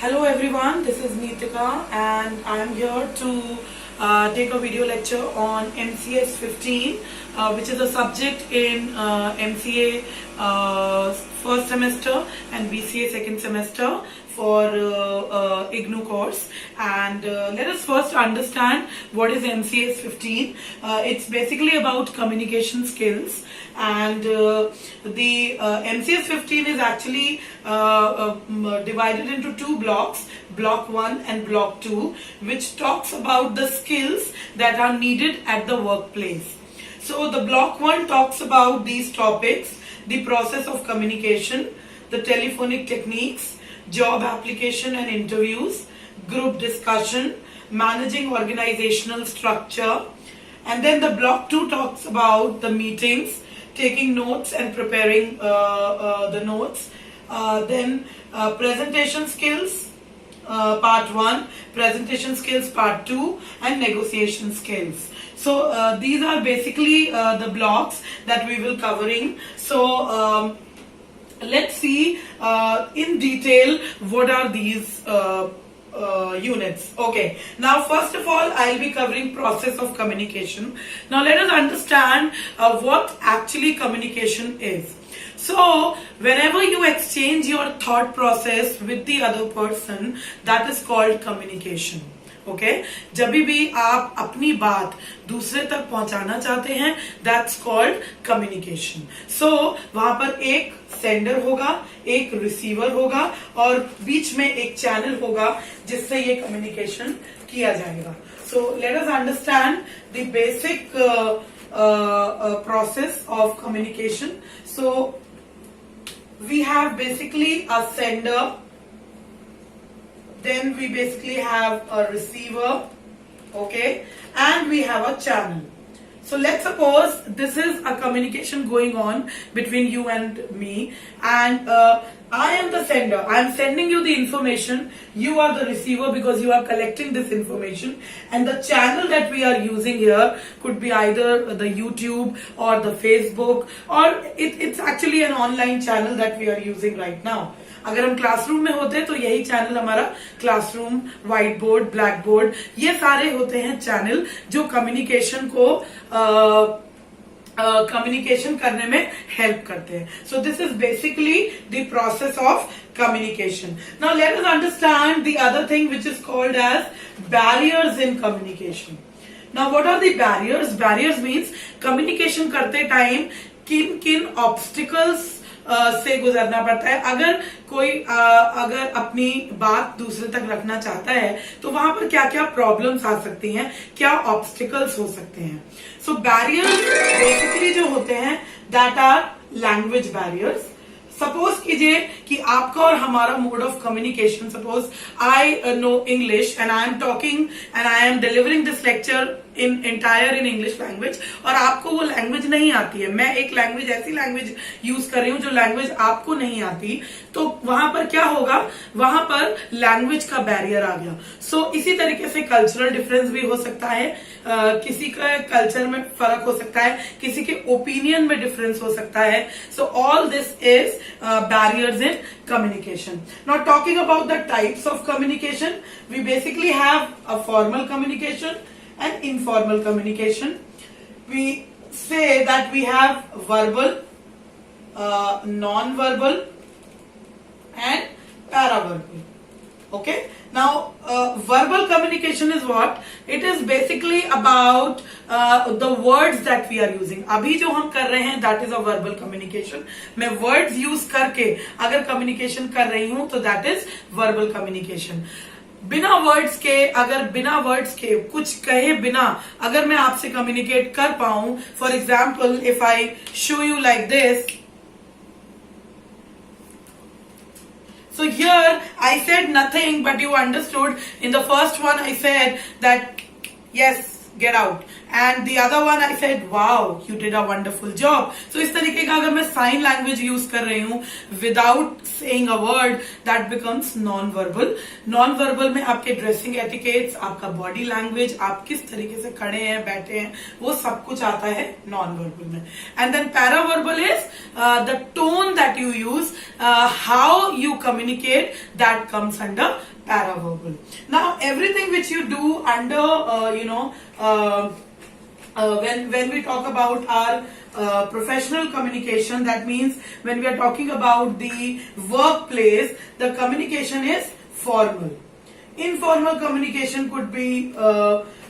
Hello everyone, this is Neetika and I am here to take a video lecture on MCS-15 which is a subject in MCA first semester and BCA second semester for IGNOU course. And let us first understand what is MCS-15. It's basically about communication skills, and the MCS-15 is actually divided into two blocks, block 1 and block 2, which talks about the skills that are needed at the workplace. So the block 1 talks about these topics: the process of communication, the telephonic techniques, job application and interviews, group discussion, managing organizational structure. And then the block 2 talks about the meetings, taking notes and preparing the notes. Then presentation skills part 1, presentation skills part 2, and negotiation skills. So these are basically the blocks that we will covering. So let's see in detail what are these units. Okay, now first of all I'll be covering process of communication. Now let us understand what actually communication is. So whenever you exchange your thought process with the other person, that is called communication. Okay, जब भी आप अपनी बात दूसरे तक पहुंचाना चाहते हैं, दैट्स कॉल्ड कम्युनिकेशन. सो वहां पर एक सेंडर होगा, एक रिसीवर होगा और बीच में एक चैनल होगा जिससे ये कम्युनिकेशन किया जाएगा. So let us understand the basic process of communication. So we have basically a sender, then we basically have a receiver, okay, and we have a channel. So let's suppose this is a communication going on between you and me, and I am the sender. I am sending you the information. You are the receiver because you are collecting this information, and the channel that we are using here could be either the YouTube or the Facebook, or it's actually an online channel that we are using right now. अगर हम classroom में होते तो यही channel हमारा classroom, white board, black board, ये सारे होते हैं चैनल जो कम्युनिकेशन को कम्युनिकेशन करने में हेल्प करते हैं. सो this is basically the process of communication. Now let us understand the other thing which is called as barriers in communication. Now what are the barriers? Barriers means communication करते time किन किन obstacles से गुजरना पड़ता है. अगर कोई अगर अपनी बात दूसरे तक रखना चाहता है तो वहां पर क्या क्या प्रॉब्लम्स आ सकती हैं, क्या ऑब्स्टिकल्स हो सकते हैं. सो बैरियर्स बेसिकली जो होते हैं that are language barriers. Suppose कीजिए कि आपका और हमारा mode of communication, suppose I know English and I am talking and I am delivering this lecture in entire in English language, और आपको वो लैंग्वेज नहीं आती है. मैं एक लैंग्वेज, ऐसी लैंग्वेज यूज कर रही हूं जो लैंग्वेज आपको नहीं आती, तो वहां पर क्या होगा, वहां पर लैंग्वेज का बैरियर आ गया. सो इसी तरीके से कल्चरल डिफरेंस भी हो सकता है, किसी का कल्चर में फर्क हो सकता है, किसी के ओपिनियन में डिफरेंस हो सकता है. So all this is barriers in communication. Now talking about the types of communication, we basically have a formal communication and informal communication. We say that we have verbal, non-verbal and paraverbal. Okay, now verbal communication is what? It is basically about the words that we are using. अभी जो हम कर रहे हैं that is a verbal communication. मैं words use करके अगर communication कर रही हूं तो that is verbal communication. बिना वर्ड्स के, अगर बिना वर्ड्स के कुछ कहे बिना अगर मैं आपसे कम्युनिकेट कर पाऊं, for example if I show you like this. So here I said nothing, but you understood. In the first one I said that yes, get out, and the other one I said wow you did a wonderful job. So इस तरीके का अगर मैं sign language use कर रही हूँ without saying a word, that becomes non verbal. Non verbal में आपके ड्रेसिंग एटिकेट्स, आपका बॉडी लैंग्वेज, आप किस तरीके से खड़े हैं, बैठे हैं, वो सब कुछ आता है नॉन वर्बल में. And then paraverbal is the tone that you use, how you communicate, that comes under paraverbal. Now everything which you do under when we talk about our professional communication, that means when we are talking about the workplace, the communication is formal. Informal communication could be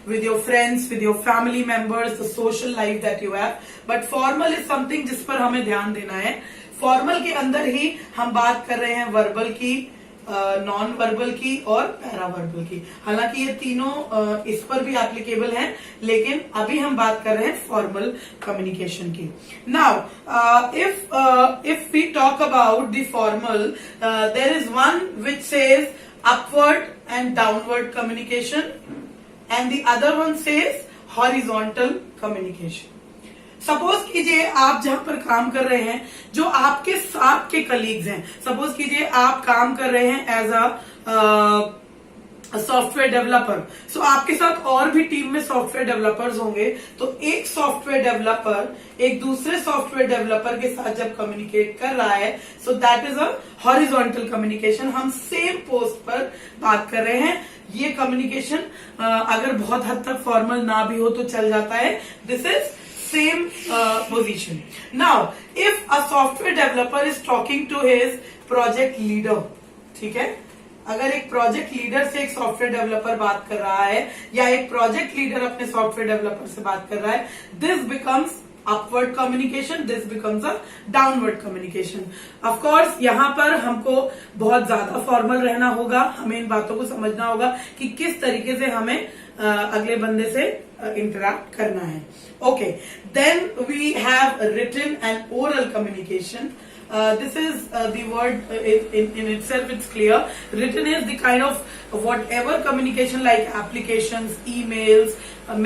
with your friends, with your family members, the social life that you have, but formal is something जिस पर हमें ध्यान देना है. Formal के अंदर ही हम बात कर रहे हैं वर्बल की, नॉन वर्बल की और पैरावर्बल की. हालांकि ये तीनों इस पर भी एप्लीकेबल हैं, लेकिन अभी हम बात कर रहे हैं फॉर्मल कम्युनिकेशन की. Now if we talk about the formal, there is one which says upward and downward communication and the other one says horizontal communication. Suppose कीजिए आप जहां पर काम कर रहे हैं, जो आपके साथ के कलीग्स हैं, सपोज कीजिए आप काम कर रहे हैं एज अ सॉफ्टवेयर डेवलपर. सो आपके साथ और भी टीम में सॉफ्टवेयर डेवलपर्स होंगे, तो एक सॉफ्टवेयर डेवलपर एक दूसरे सॉफ्टवेयर डेवलपर के साथ जब कम्युनिकेट कर रहा है, सो that is a horizontal communication. हम सेम पोस्ट पर बात कर रहे हैं. ये कम्युनिकेशन अगर बहुत हद तक फॉर्मल ना भी हो तो चल जाता है. This is same position. Now, if a software developer is talking to his project leader, ठीक है, अगर एक प्रोजेक्ट लीडर से एक सॉफ्टवेयर डेवलपर बात कर रहा है या एक प्रोजेक्ट लीडर अपने सॉफ्टवेयर डेवलपर से बात कर रहा है, this becomes upward communication, this becomes a downward communication. Of course यहाँ पर हमको बहुत ज्यादा फॉर्मल रहना होगा, हमें इन बातों को समझना होगा कि किस तरीके से हमें अगले बंदे से इंटरैक्ट करना है. Okay, then we have written and oral communication. This is the word in itself, it's clear. Written is the kind of whatever communication like applications, emails,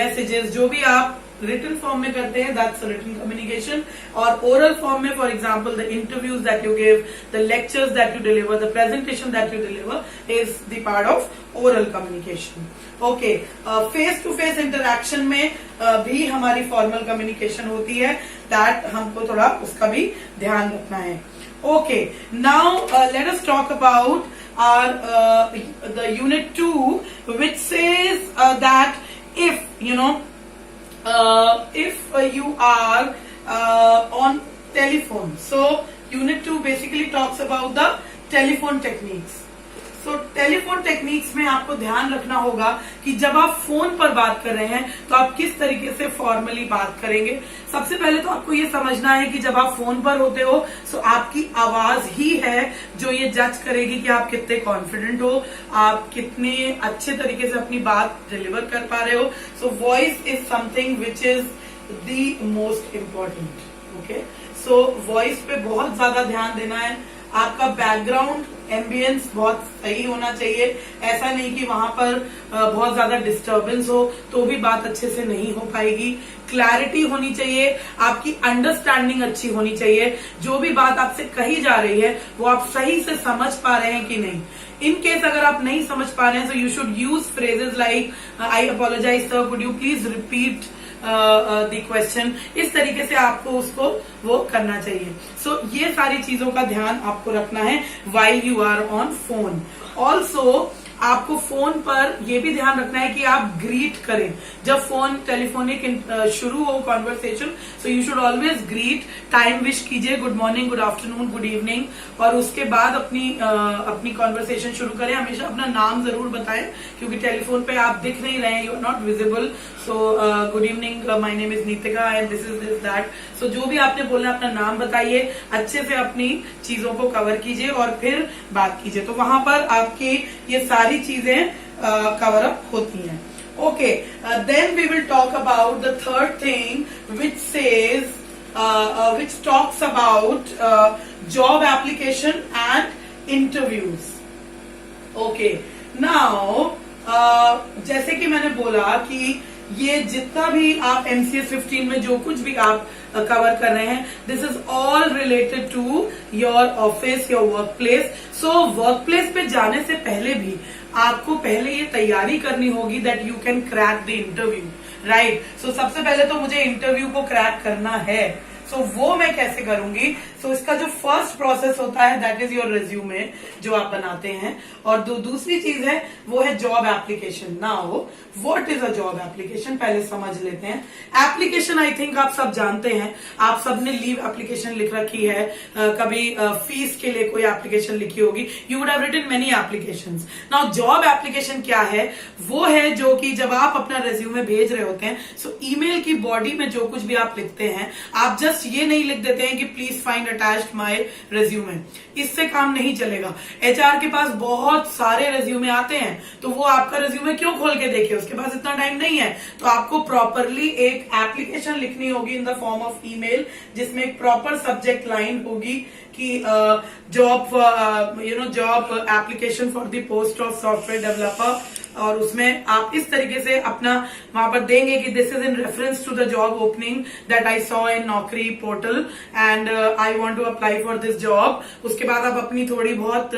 messages, जो भी आप written form में करते हैं, that's written communication. और oral form में, for example, the interviews that you give, the lectures that you deliver, the presentation that you deliver is the part of oral communication. Okay, face to face interaction में भी हमारी formal communication होती है, that हमको थोड़ा उसका भी ध्यान रखना है. Okay, now let us talk about our the unit 2, which says that if you are on telephone. So unit 2 basically talks about the telephone techniques. So telephone techniques में आपको ध्यान रखना होगा कि जब आप फोन पर बात कर रहे हैं तो आप किस तरीके से फॉर्मली बात करेंगे. सबसे पहले तो आपको ये समझना है कि जब आप फोन पर होते हो तो आपकी आवाज ही है जो ये जज करेगी कि आप कितने कॉन्फिडेंट हो, आप कितने अच्छे तरीके से अपनी बात डिलीवर कर पा रहे हो. So voice is something which is the most important. Okay, so voice पे बहुत ज्यादा ध्यान देना है. आपका बैकग्राउंड एम्बियंस बहुत सही होना चाहिए. ऐसा नहीं कि वहां पर बहुत ज्यादा डिस्टर्बेंस हो तो भी बात अच्छे से नहीं हो पाएगी. क्लैरिटी होनी चाहिए, आपकी अंडरस्टैंडिंग अच्छी होनी चाहिए. जो भी बात आपसे कही जा रही है वो आप सही से समझ पा रहे हैं कि नहीं. इन केस अगर आप नहीं समझ पा रहे हैं तो you should use phrases like I apologise sir, could you please repeat the question. इस तरीके से आपको उसको वो करना चाहिए. सो ये सारी चीजों का ध्यान आपको रखना है while you are on phone. Also आपको फोन पर यह भी ध्यान रखना है कि आप ग्रीट करें. जब फोन टेलीफोनिक शुरू हो conversation, so you should always greet. Time wish कीजिए, good morning, good afternoon, good evening, और उसके बाद अपनी कॉन्वर्सेशन शुरू करें. हमेशा अपना नाम जरूर बताएं क्योंकि टेलीफोन पे आप दिख नहीं रहे हैं, you are not visible. So good evening, my name is Nitika and this is this that. So जो भी आपने बोलना अपना नाम बताइए, अच्छे से अपनी चीजों को कवर कीजिए और फिर बात कीजिए. तो वहां पर आपकी ये सारी चीजें कवर अप होती हैं. Okay, then we will talk about the third thing which says which talks about job application and interviews. Okay, now जैसे कि मैंने बोला कि ये जितना भी आप MCS-15 में जो कुछ भी आप कवर कर रहे हैं, this is all related to your office, your work place. So work place पे जाने से पहले भी आपको पहले ये तैयारी करनी होगी that you can crack the interview, right. So सबसे पहले तो मुझे इंटरव्यू को क्रैक करना है. सो वो मैं कैसे करूंगी? सो इसका जो फर्स्ट प्रोसेस होता है दैट इज योर रिज्यूमे जो आप बनाते हैं, और दूसरी चीज है वो है job application. Now what is a job application पहले समझ लेते हैं. एप्लीकेशन आई थिंक आप सब जानते हैं, आप सबने लीव एप्लीकेशन लिख रखी है, कभी फीस के लिए कोई एप्लीकेशन लिखी होगी, you would have written many applications. Now job application क्या है? वो है जो कि जब आप अपना रिज्यूमे भेज रहे होते हैं, सो ईमेल की बॉडी में जो कुछ भी आप लिखते हैं, आप जस्ट ये नहीं लिख देते हैं कि please find attached my resume. इससे काम नहीं चलेगा. एचआर के पास बहुत सारे रिज्यूमे आते हैं, तो वो आपका रिज्यूमे क्यों खोल के देखे? उसके पास इतना टाइम नहीं है. तो आपको प्रॉपरली एक एप्लीकेशन लिखनी होगी in the form of email, जिसमें एक प्रॉपर सब्जेक्ट लाइन होगी कि job application for the post of software developer, और उसमें आप इस तरीके से अपना वहां पर देंगे कि this is in reference to the job opening that I saw in Naukri portal and I want to apply for this job. उसके बाद आप अपनी थोड़ी बहुत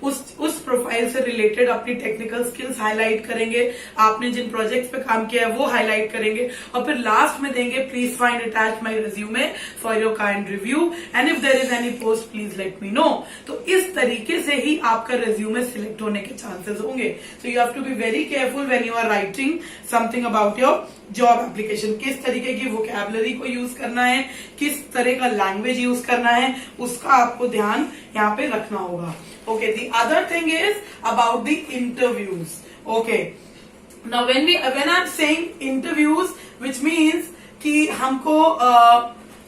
उस प्रोफाइल से रिलेटेड अपनी टेक्निकल स्किल्स हाईलाइट करेंगे, आपने जिन प्रोजेक्ट्स पे काम किया है वो हाईलाइट करेंगे, और फिर लास्ट में देंगे please find attach my resume for your kind review and if there is any post please let me know. तो इस तरीके से ही आपका रिज्यूमे सिलेक्ट होने के चांसेस होंगे. So you have to be very careful when you are writing something about your job application. किस तरीके की वोकैबुलरी को यूज करना है, किस तरह का लैंग्वेज यूज करना है, उसका आपको ध्यान यहाँ पे रखना होगा. Okay, the other thing is about the interviews. Okay, now when I am saying interviews which means कि हमको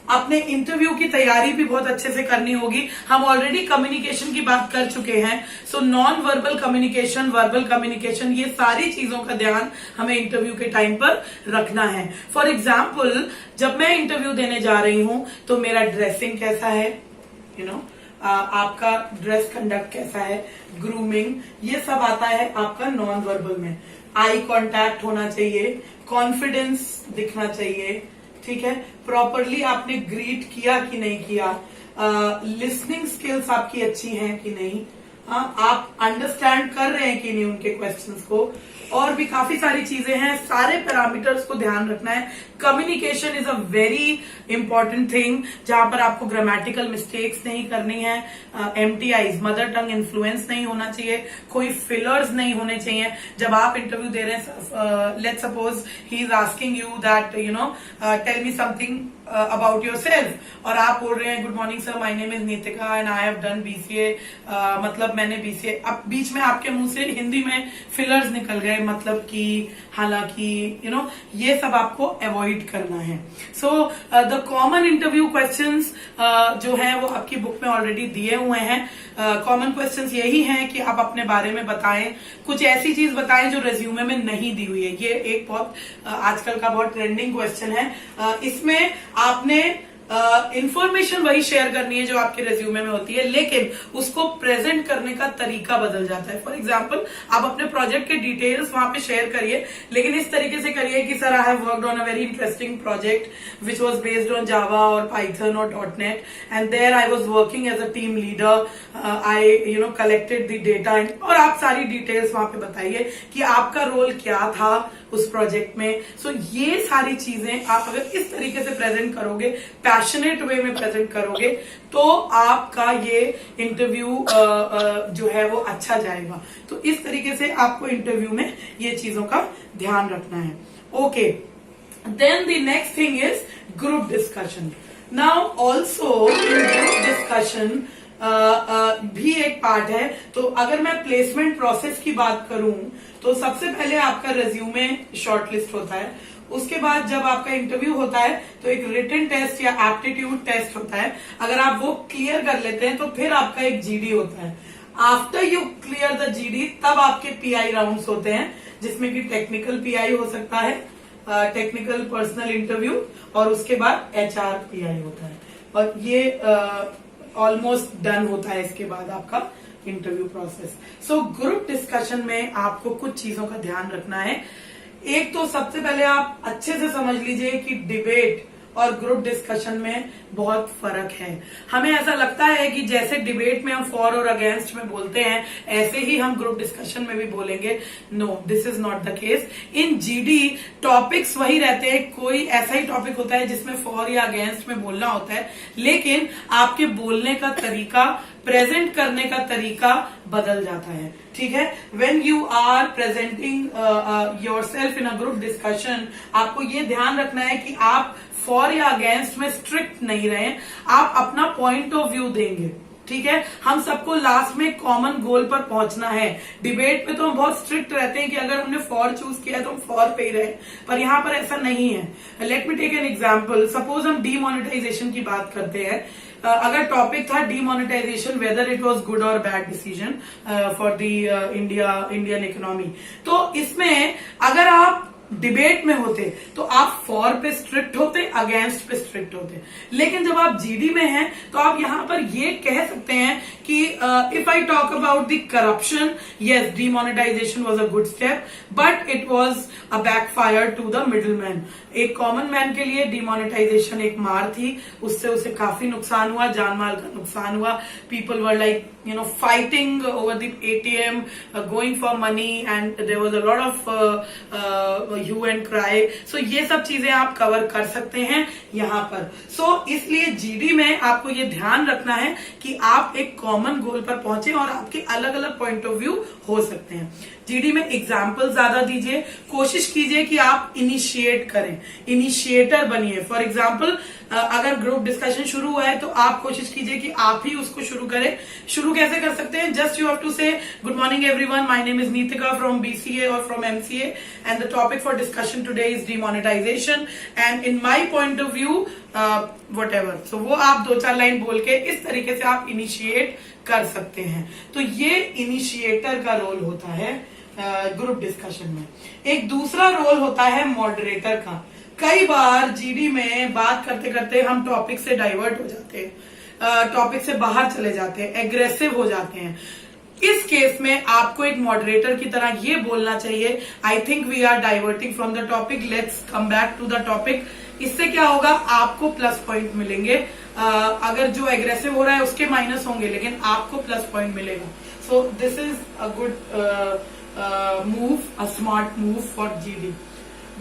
अपने इंटरव्यू की तैयारी भी बहुत अच्छे से करनी होगी. हम ऑलरेडी कम्युनिकेशन की बात कर चुके हैं. So non verbal communication, verbal communication, ये सारी चीजों का ध्यान हमें इंटरव्यू के टाइम पर रखना है. फॉर एग्जाम्पल, जब मैं इंटरव्यू देने जा रही हूं तो मेरा ड्रेसिंग कैसा है, यू नो, आपका ड्रेस कंडक्ट कैसा है, ग्रूमिंग, ये सब आता है आपका नॉन वर्बल में. आई कॉन्टैक्ट होना चाहिए, कॉन्फिडेंस दिखना चाहिए, ठीक है, प्रॉपरली आपने ग्रीट किया कि नहीं किया, लिसनिंग स्किल्स आपकी अच्छी हैं कि नहीं, आप अंडरस्टैंड कर रहे हैं कि नहीं उनके क्वेश्चंस को, और भी काफी सारी चीजें हैं. सारे पैरामीटर्स को ध्यान रखना है. Communication is a very important thing, जहां पर आपको ग्रामेटिकल मिस्टेक्स नहीं करनी है, MTIs, मदर टंग इन्फ्लुएंस नहीं होना चाहिए, कोई फिलर्स नहीं होने चाहिए. जब आप इंटरव्यू दे रहे हैं, let's suppose he is asking you that you know tell me something about yourself, और आप बोल रहे हैं good morning sir, my name is Nitika and I have done BCA, मतलब मैंने BCA, अब बीच में आपके मुंह से हिंदी में फिलर्स निकल गए, मतलब कि, हालांकि, यू नो, ये सब आपको अवॉइड करना है. So the common interview questions जो हैं वो आपकी बुक में ऑलरेडी दिए हुए हैं. कॉमन क्वेश्चंस यही हैं कि आप अपने बारे में बताएं, कुछ ऐसी चीज बताएं जो रेज्यूमे में नहीं दी हुई है. ये एक बहुत आजकल का बहुत ट्रेंडिंग क्वेश्चन है. इसमें आपने इंफॉर्मेशन वही शेयर करनी है जो आपके रेज्यूमे में होती है, लेकिन उसको प्रेजेंट करने का तरीका बदल जाता है. फॉर एग्जाम्पल, आप अपने प्रोजेक्ट के डिटेल्स वहां पे शेयर करिए, लेकिन इस तरीके से करिए कि sir I have worked on a very interesting project which was based on Java और पाइथन और .NET and there I was working as a team leader, I you know collected the data, और आप सारी details वहां पे बताइए कि आपका रोल क्या था उस प्रोजेक्ट में. सो ये सारी चीजें आप अगर इस तरीके से प्रेजेंट करोगे, पैशनेट वे में प्रेजेंट करोगे, तो आपका ये इंटरव्यू जो है वो अच्छा जाएगा. तो इस तरीके से आपको इंटरव्यू में ये चीजों का ध्यान रखना है. Okay, then the next thing is group discussion. Now also in group discussion भी एक पार्ट है. तो अगर मैं प्लेसमेंट प्रोसेस की बात करूं तो सबसे पहले आपका रेज्यूमे शॉर्टलिस्ट होता है. उसके बाद जब आपका इंटरव्यू होता है तो एक रिटन टेस्ट या एप्टीट्यूड टेस्ट होता है. अगर आप वो क्लियर कर लेते हैं तो फिर आपका एक GD होता है. After you clear the GD तब आपके PI राउंड्स होते हैं, जिसमें कि टेक्निकल PI हो सकता है, टेक्निकल पर्सनल इंटरव्यू, और उसके बाद HR PI होता है, और ये ऑलमोस्ट डन होता है इसके बाद आपका interview process. So group discussion में आपको कुछ चीजों का ध्यान रखना है. एक तो सबसे पहले आप अच्छे से समझ लीजिए कि डिबेट और ग्रुप डिस्कशन में बहुत फर्क है। हमें ऐसा लगता है कि जैसे डिबेट में हम फॉर और अगेंस्ट में बोलते हैं ऐसे ही हम ग्रुप डिस्कशन में भी बोलेंगे। No, this is not the case. In GD topics वही रहते हैं, कोई ऐसा ही टॉपिक होता है जिसमें फॉर या अगेंस्ट में बोलना होता है, लेकिन आपके बोलने का तरीका, प्रेजेंट करने का तरीका बदल जाता है। ठीक है, when you are presenting yourself in a group discussion, आपको ये ध्यान रखना है कि आप फॉर या अगेंस्ट में स्ट्रिक्ट नहीं रहे, आप अपना पॉइंट ऑफ व्यू देंगे। ठीक है, हम सबको लास्ट में कॉमन गोल पर पहुंचना है। डिबेट पे तो हम बहुत स्ट्रिक्ट रहते हैं कि अगर हमने फॉर चूज किया है तो हम फॉर पे ही रहे, पर यहां पर ऐसा नहीं है। Let me take an example. Suppose हम डीमोनेटाइजेशन की बात करते हैं। अगर टॉपिक था demonetisation, whether it was good और bad decision for the Indian economy, तो इसमें अगर आप डिबेट में होते तो आप फॉर पे स्ट्रिक्ट होते, अगेंस्ट पे स्ट्रिक्ट होते। लेकिन जब आप जीडी में हैं तो आप यहां पर ये कह सकते हैं कि if I talk about the corruption, yes demonetisation was a good step, but it was a backfire to the middle man. एक कॉमन मैन के लिए डीमोनेटाइजेशन एक मार थी, उससे उसे काफी नुकसान हुआ, जान माल का नुकसान हुआ। People were like fighting over the ATM, going for money, and there was a lot of hue and cry. So ये सब चीजें आप कवर कर सकते हैं यहाँ पर। So इसलिए जीडी में आपको ये ध्यान रखना है कि आप एक कॉमन गोल पर पहुंचे और आपके अलग अलग पॉइंट ऑफ व्यू हो सकते हैं। जीडी में एग्जाम्पल ज्यादा दीजिए, कोशिश कीजिए कि आप इनिशिएट करें, इनिशिएटर बनिए। फॉर एग्जाम्पल अगर ग्रुप डिस्कशन शुरू हुआ है तो आप कोशिश कीजिए कि आप ही उसको शुरू करें। शुरू कैसे कर सकते हैं? Just you have to say good morning everyone, my name is Nitika from BCA और from MCA, and the topic for discussion today is demonetisation, and in my point of view whatever. So वो आप 2-4 line बोल के इस तरीके से आप initiate कर सकते हैं। तो ये इनिशिएटर का रोल होता है ग्रुप डिस्कशन में। एक दूसरा रोल होता है मॉडरेटर का। कई बार जीडी में बात करते करते हम टॉपिक से डाइवर्ट हो जाते हैं, टॉपिक से बाहर चले जाते हैं, एग्रेसिव हो जाते हैं। इस केस में आपको एक मॉडरेटर की तरह ये बोलना चाहिए, I think we are diverting from the topic, let's come back to the topic. इससे क्या होगा, आपको प्लस पॉइंट मिलेंगे। अगर जो एग्रेसिव हो रहा है उसके माइनस होंगे, लेकिन आपको प्लस पॉइंट मिलेगा। सो this is a good move, a smart move for GD.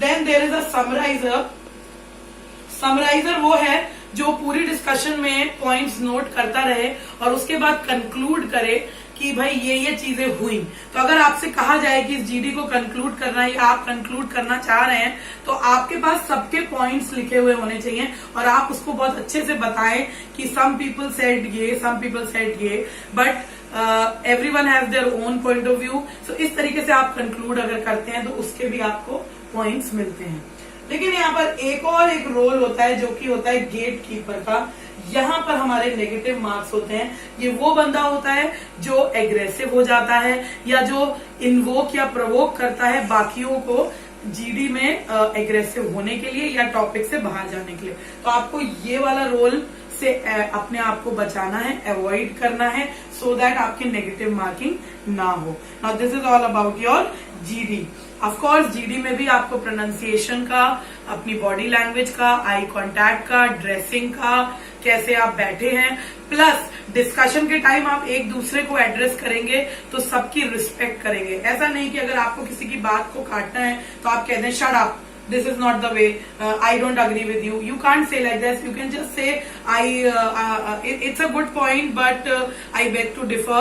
Then there is a summarizer. Summarizer वो है जो पूरी डिस्कशन में पॉइंट्स नोट करता रहे और उसके बाद कंक्लूड करे कि भाई ये चीजें हुई। तो अगर आपसे कहा जाए कि इस जीडी को कंक्लूड करना है या आप कंक्लूड करना चाह रहे हैं, तो आपके पास सबके पॉइंट्स लिखे हुए होने चाहिए और आप उसको बहुत अच्छे से बताएं कि सम पीपल सेड ये, सम पीपल सेड ये, but everyone has their own point of view. So इस तरीके से आप कंक्लूड अगर करते हैं तो उसके भी आपको पॉइंट्स मिलते हैं। लेकिन यहाँ पर एक रोल होता है जो कि होता है गेट कीपर का। यहाँ पर हमारे नेगेटिव मार्क्स होते हैं। ये वो बंदा होता है जो एग्रेसिव हो जाता है या जो इन्वोक या प्रोवोक करता है बाकियों को जीडी में एग्रेसिव होने के लिए या टॉपिक से बाहर जाने के लिए। तो आपको ये वाला रोल से अपने आप को बचाना है, अवॉइड करना है, सो दैट आपकी नेगेटिव मार्किंग ना हो। Now this is all about your GD. Of course GD में भी आपको प्रोनाउंसिएशन का, अपनी बॉडी लैंग्वेज का, आई कांटेक्ट का, ड्रेसिंग का, कैसे आप बैठे हैं, प्लस डिस्कशन के टाइम आप एक दूसरे को एड्रेस करेंगे तो सबकी रिस्पेक्ट करेंगे। ऐसा नहीं कि अगर आपको किसी की बात को काटना है तो आप कहते हैं shut up, this is not the way, I don't agree with you. You can't say like this. You can just say it's a good point, but I beg to differ,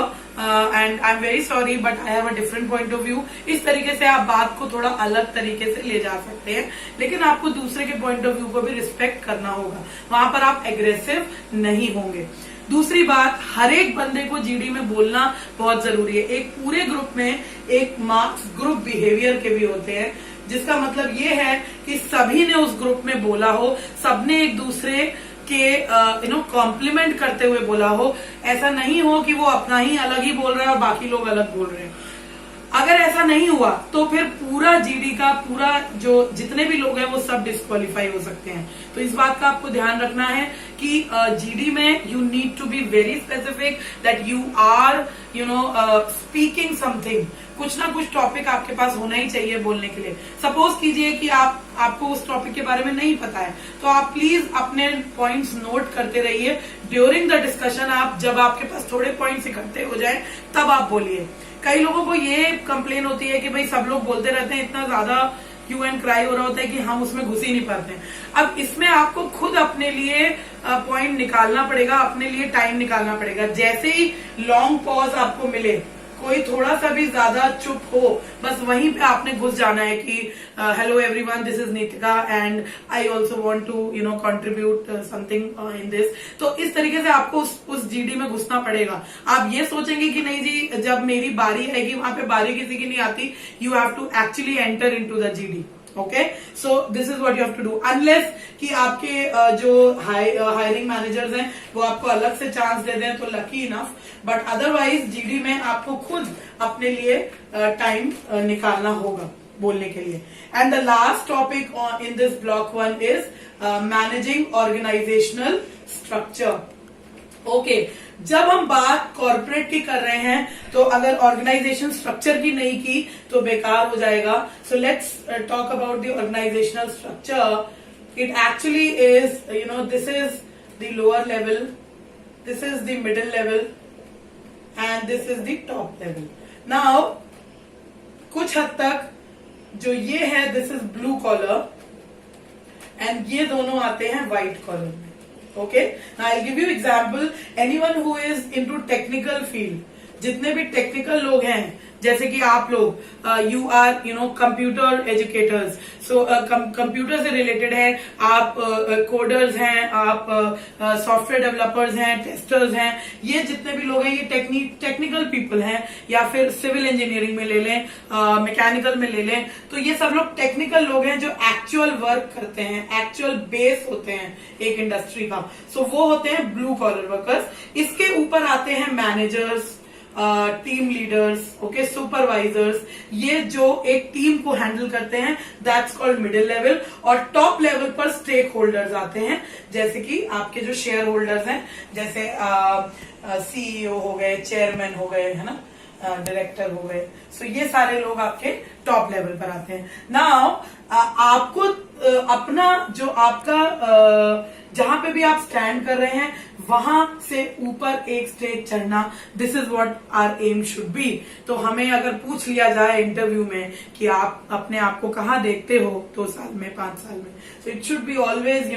and I'm very sorry, but I have a different point of view. इस तरीके से आप बात को थोड़ा अलग तरीके से ले जा सकते हैं, लेकिन आपको दूसरे के पॉइंट ऑफ व्यू को भी रिस्पेक्ट करना होगा। वहां पर आप एग्रेसिव नहीं होंगे। दूसरी बात, हर एक बंदे को जीडी में बोलना बहुत जरूरी है। एक पूरे ग्रुप में एक मार्क्स ग्रुप बिहेवियर के भी होते हैं, जिसका मतलब ये है कि सभी ने उस ग्रुप में बोला हो, सबने एक दूसरे के कॉम्प्लीमेंट करते हुए बोला हो। ऐसा नहीं हो कि वो अपना ही अलग ही बोल रहा है और बाकी लोग अलग बोल रहे हैं। अगर ऐसा नहीं हुआ तो फिर पूरा जीडी का पूरा जो जितने भी लोग हैं वो सब डिस्क्वालीफाई हो सकते हैं। तो इस बात का आपको ध्यान रखना है कि जीडी में you need to be very specific that you are speaking something, कुछ ना कुछ टॉपिक आपके पास होना ही चाहिए बोलने के लिए। सपोज कीजिए कि आपको उस टॉपिक के बारे में नहीं पता है, तो आप प्लीज अपने पॉइंट्स नोट करते रहिए ड्यूरिंग द डिस्कशन। आप जब आपके पास थोड़े पॉइंट्स इकट्ठे हो जाए तब आप बोलिए। कई लोगों को ये कंप्लेन होती है कि भाई सब लोग बोलते रहते हैं, इतना ज्यादा क्यू एंड क्राई हो रहा होता है कि हम उसमें घुस ही नहीं पाते हैं। अब इसमें आपको खुद अपने लिए पॉइंट निकालना पड़ेगा, अपने लिए टाइम निकालना पड़ेगा। जैसे ही लॉन्ग पॉज आपको मिले, कोई थोड़ा सा भी ज्यादा चुप हो, बस वहीं पे आपने घुस जाना है कि hello everyone, this is Nitika and I also want to contribute something in this. तो इस तरीके से आपको उस जीडी में घुसना पड़ेगा। आप ये सोचेंगे कि नहीं जी जब मेरी बारी आएगी, वहां पे बारी किसी की नहीं आती। You have to actually enter into the GD. Okay, so this is what you have to do, unless कि आपके जो हायरिंग मैनेजर्स हैं वो आपको अलग से चांस दे दें तो lucky enough, but otherwise GD में आपको खुद अपने लिए टाइम निकालना होगा बोलने के लिए। And the last topic in this block 1 is managing organisational structure. Okay, जब हम बात कॉर्पोरेट की कर रहे हैं तो अगर ऑर्गेनाइजेशन स्ट्रक्चर की नहीं की तो बेकार हो जाएगा। So let's talk about the organisational structure. It actually is this is the lower level, this is the middle level and this is the top level. Now कुछ हद तक जो ये है this is blue collar and ये दोनों आते हैं व्हाइट कॉलर में। Okay, now I'll give you example. Anyone who is into technical field, जितने भी टेक्निकल लोग हैं, जैसे कि आप लोग, you are computer educators, so computer से रिलेटेड है, आप कोडर्स हैं, आप सॉफ्टवेयर डेवलपर्स हैं, टेस्टर्स हैं, ये जितने भी लोग हैं ये टेक्निकल पीपल हैं। या फिर सिविल इंजीनियरिंग में ले लें, मैकेनिकल में ले लें, तो ये सब लोग टेक्निकल लोग हैं जो एक्चुअल वर्क करते हैं, एक्चुअल बेस होते हैं एक इंडस्ट्री का। सो वो होते हैं ब्लू कॉलर वर्कर्स। इसके ऊपर आते हैं managers, team leaders, okay, supervisors, ये जो एक टीम को हैंडल करते हैं, दैट्स कॉल्ड मिडिल लेवल। और टॉप लेवल पर स्टेक होल्डर्स आते हैं, जैसे कि आपके जो शेयर होल्डर्स हैं, जैसे सीईओ हो गए, चेयरमैन हो गए, है ना, डायरेक्टर हो गए। सो ये सारे लोग आपके टॉप लेवल पर आते हैं। नाउ आपको अपना जो आपका जहां पे भी आप स्टैंड कर रहे हैं वहां से ऊपर एक स्टेज चढ़ना, this is what our aim should be. तो हमें अगर पूछ लिया जाए इंटरव्यू में कि आप अपने आप को कहाँ देखते हो 2 साल में, 5 साल में, so it should be always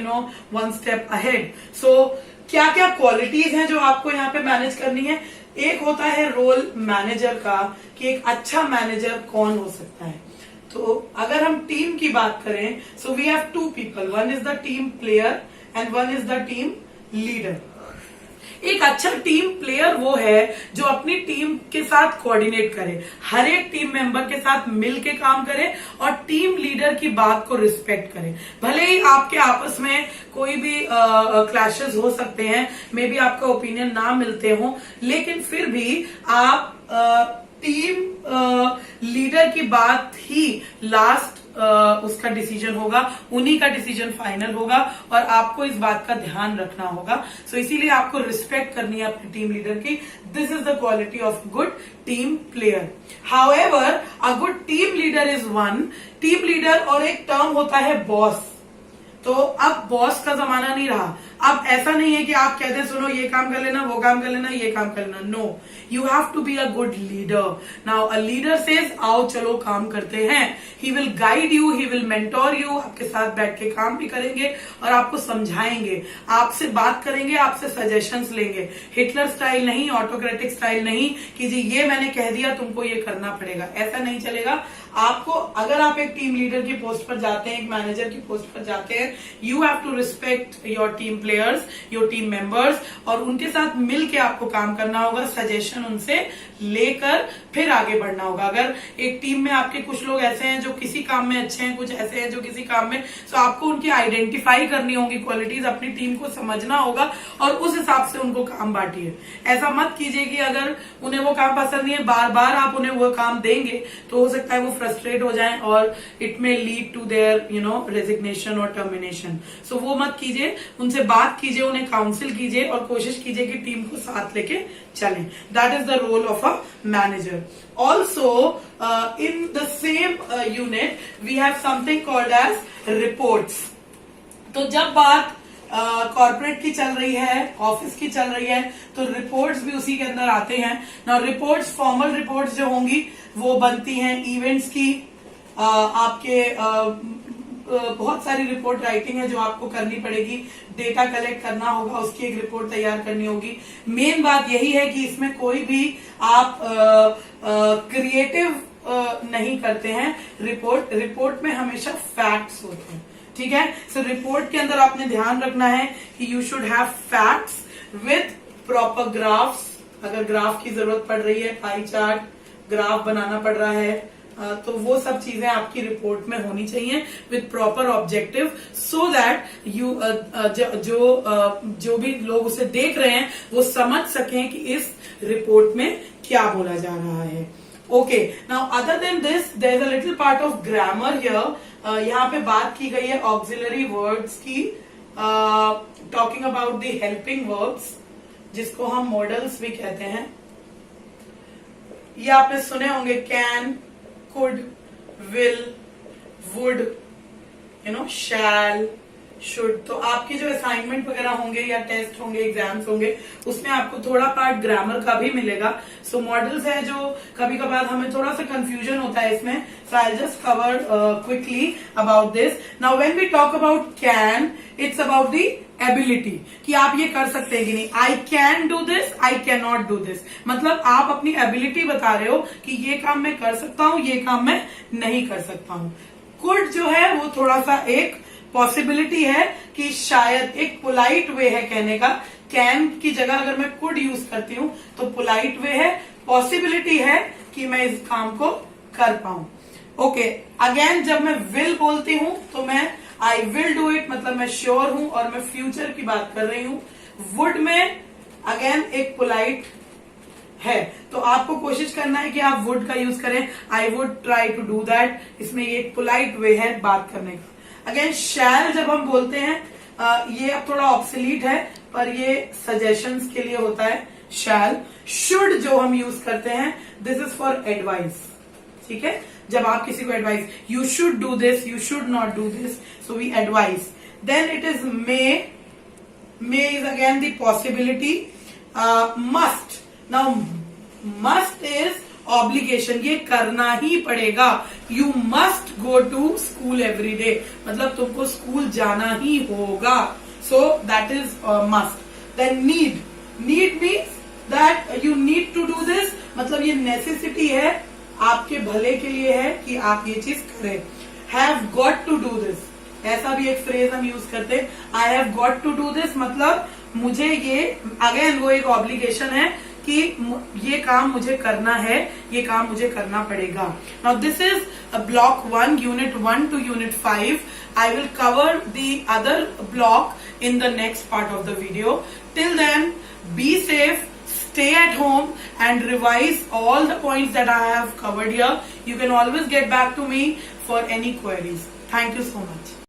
1 step ahead. So क्या क्या क्वालिटीज हैं जो आपको यहाँ पे मैनेज करनी है। एक होता है रोल मैनेजर का, कि एक अच्छा मैनेजर कौन हो सकता है। तो अगर हम टीम की बात करें, so we have 2 people, one is the team player and one is the team leader. एक अच्छा टीम प्लेयर वो है जो अपनी टीम के साथ कोऑर्डिनेट करे, हर एक टीम मेंबर के साथ मिल के काम करे और टीम लीडर की बात को रिस्पेक्ट करे। भले ही आपके आपस में कोई भी क्लैशेस हो सकते हैं, मे बी आपका ओपिनियन ना मिलते हो, लेकिन फिर भी आप टीम लीडर की बात ही लास्ट उसका डिसीजन होगा, उन्हीं का डिसीजन फाइनल होगा और आपको इस बात का ध्यान रखना होगा। सो इसीलिए आपको रिस्पेक्ट करनी है अपने टीम लीडर की। This is the quality of good team player. However a good team leader is one team leader, और एक टर्म होता है बॉस। तो अब बॉस का जमाना नहीं रहा। अब ऐसा नहीं है कि आप कहते हैं सुनो ये काम कर लेना, वो काम कर लेना, ये काम कर लेना। No, you have to be a good leader. Now a leader says आओ चलो काम करते हैं। He will guide you, he will mentor you, आपके साथ बैठ के काम भी करेंगे और आपको समझाएंगे, आपसे बात करेंगे, आपसे सजेशंस लेंगे। हिटलर स्टाइल नहीं, ऑटोक्रेटिक स्टाइल नहीं कि जी ये मैंने कह दिया तुमको ये करना पड़ेगा, ऐसा नहीं चलेगा। आपको अगर आप एक टीम लीडर की पोस्ट पर जाते हैं, एक मैनेजर की पोस्ट पर जाते हैं, you have to respect your team players, your team members, और उनके साथ मिलके आपको काम करना होगा, सजेशन उनसे लेकर फिर आगे बढ़ना होगा। अगर एक टीम में आपके कुछ लोग ऐसे हैं जो किसी काम में अच्छे हैं, कुछ ऐसे हैं जो किसी काम में, तो आपको उनकी आइडेंटिफाई करनी होगी क्वालिटीज, अपनी टीम को समझना होगा और उस हिसाब से उनको काम बांटिए। ऐसा मत कीजिए कि अगर उन्हें वो काम पसंद नहीं है, बार बार आप उन्हें वो काम देंगे तो हो सकता है वो फ्रस्ट्रेट हो जाएं और it may lead to their resignation और टर्मिनेशन। सो वो मत कीजिए, उनसे बात कीजिए, उन्हें काउंसिल कीजिए और कोशिश कीजिए कि टीम को साथ लेके चलें. That is the role of a manager. Also in the same unit we have something called as reports. तो जब बात कॉर्पोरेट की चल रही है, ऑफिस की चल रही है, तो रिपोर्ट्स भी उसी के अंदर आते हैं. नाउ रिपोर्ट्स, फॉर्मल रिपोर्ट्स जो होंगी वो बनती हैं इवेंट्स की. आपके बहुत सारी रिपोर्ट राइटिंग है जो आपको करनी पड़ेगी. डेटा कलेक्ट करना होगा, उसकी एक रिपोर्ट तैयार करनी होगी. मेन बात यही है कि इसमें कोई भी आप क्रिएटिव नहीं करते हैं. रिपोर्ट में हमेशा फैक्ट्स होते हैं. ठीक है. सो रिपोर्ट के अंदर आपने ध्यान रखना है कि you should have facts with proper graphs. अगर ग्राफ की जरूरत पड़ रही है, पाई चार्ट, ग्राफ बनाना पड़ रहा है, तो वो सब चीजें आपकी रिपोर्ट में होनी चाहिए with proper objective, so that you जो भी लोग उसे देख रहे हैं वो समझ सकें कि इस रिपोर्ट में क्या बोला जा रहा है. Okay. Now other than this there is a little part of grammar here. यहाँ पे बात की गई है ऑक्सिलरी वर्ड्स की, talking about the helping verbs, जिसको हम मॉडल्स भी कहते हैं. ये आपने सुने होंगे, can, could, will, would, shall, should. तो आपके जो असाइनमेंट वगैरह होंगे या टेस्ट होंगे, एग्जाम्स होंगे, उसमें आपको थोड़ा पार्ट ग्रामर का भी मिलेगा. सो मॉडल्स है जो कभी कभार हमें थोड़ा सा कंफ्यूजन होता है इसमें. So I just cover quickly about this. Now when we talk about can, it's about the ability, कि आप ये कर सकते हैं कि नहीं. I can do this, I can not do this. मतलब आप अपनी एबिलिटी बता रहे हो कि ये काम मैं कर सकता हूं, ये काम मैं नहीं कर सकता हूं. कुड जो है वो थोड़ा सा एक पॉसिबिलिटी है कि शायद, एक पोलाइट वे है कहने का. कैन की जगह अगर मैं कुड यूज करती हूं तो पोलाइट वे है, पॉसिबिलिटी है कि मैं इस काम को कर पाऊं. ओके. अगेन जब मैं विल बोलती हूं तो मैं आई विल डू इट, मतलब मैं श्योर हूं और मैं फ्यूचर की बात कर रही हूं. वुड में अगेन एक पोलाइट है, तो आपको कोशिश करना है कि आप वुड का यूज करें. I would try to do that, इसमें ये एक पोलाइट वे है बात करने का. अगेन शैल जब हम बोलते हैं, ये अब थोड़ा ऑब्सोलीट है पर ये सजेशंस के लिए होता है. शैल. शुड जो हम यूज करते हैं, दिस इज फॉर एडवाइस. ठीक है. जब आप किसी को advice, you should do this, you should not do this, so we advice. Then it is may. May is again the possibility. Must. Now must is obligation, ये करना ही पड़ेगा. You must go to school every day, मतलब तुमको school जाना ही होगा. So that is must. Then need. Need means that you need to do this, मतलब ये नेसेसिटी है, आपके भले के लिए है कि आप ये चीज करें. Have got to do this, ऐसा भी एक फ्रेज हम यूज करते हैं. I have got to do this, मतलब मुझे ये, अगेन वो एक ऑब्लिगेशन है कि ये काम मुझे करना है, ये काम मुझे करना पड़ेगा. Now this is block 1, unit 1 to unit 5. I will cover the other block in the next part of the video. Till then, be safe, stay at home and revise all the points that I have covered here. You can always get back to me for any queries. Thank you so much.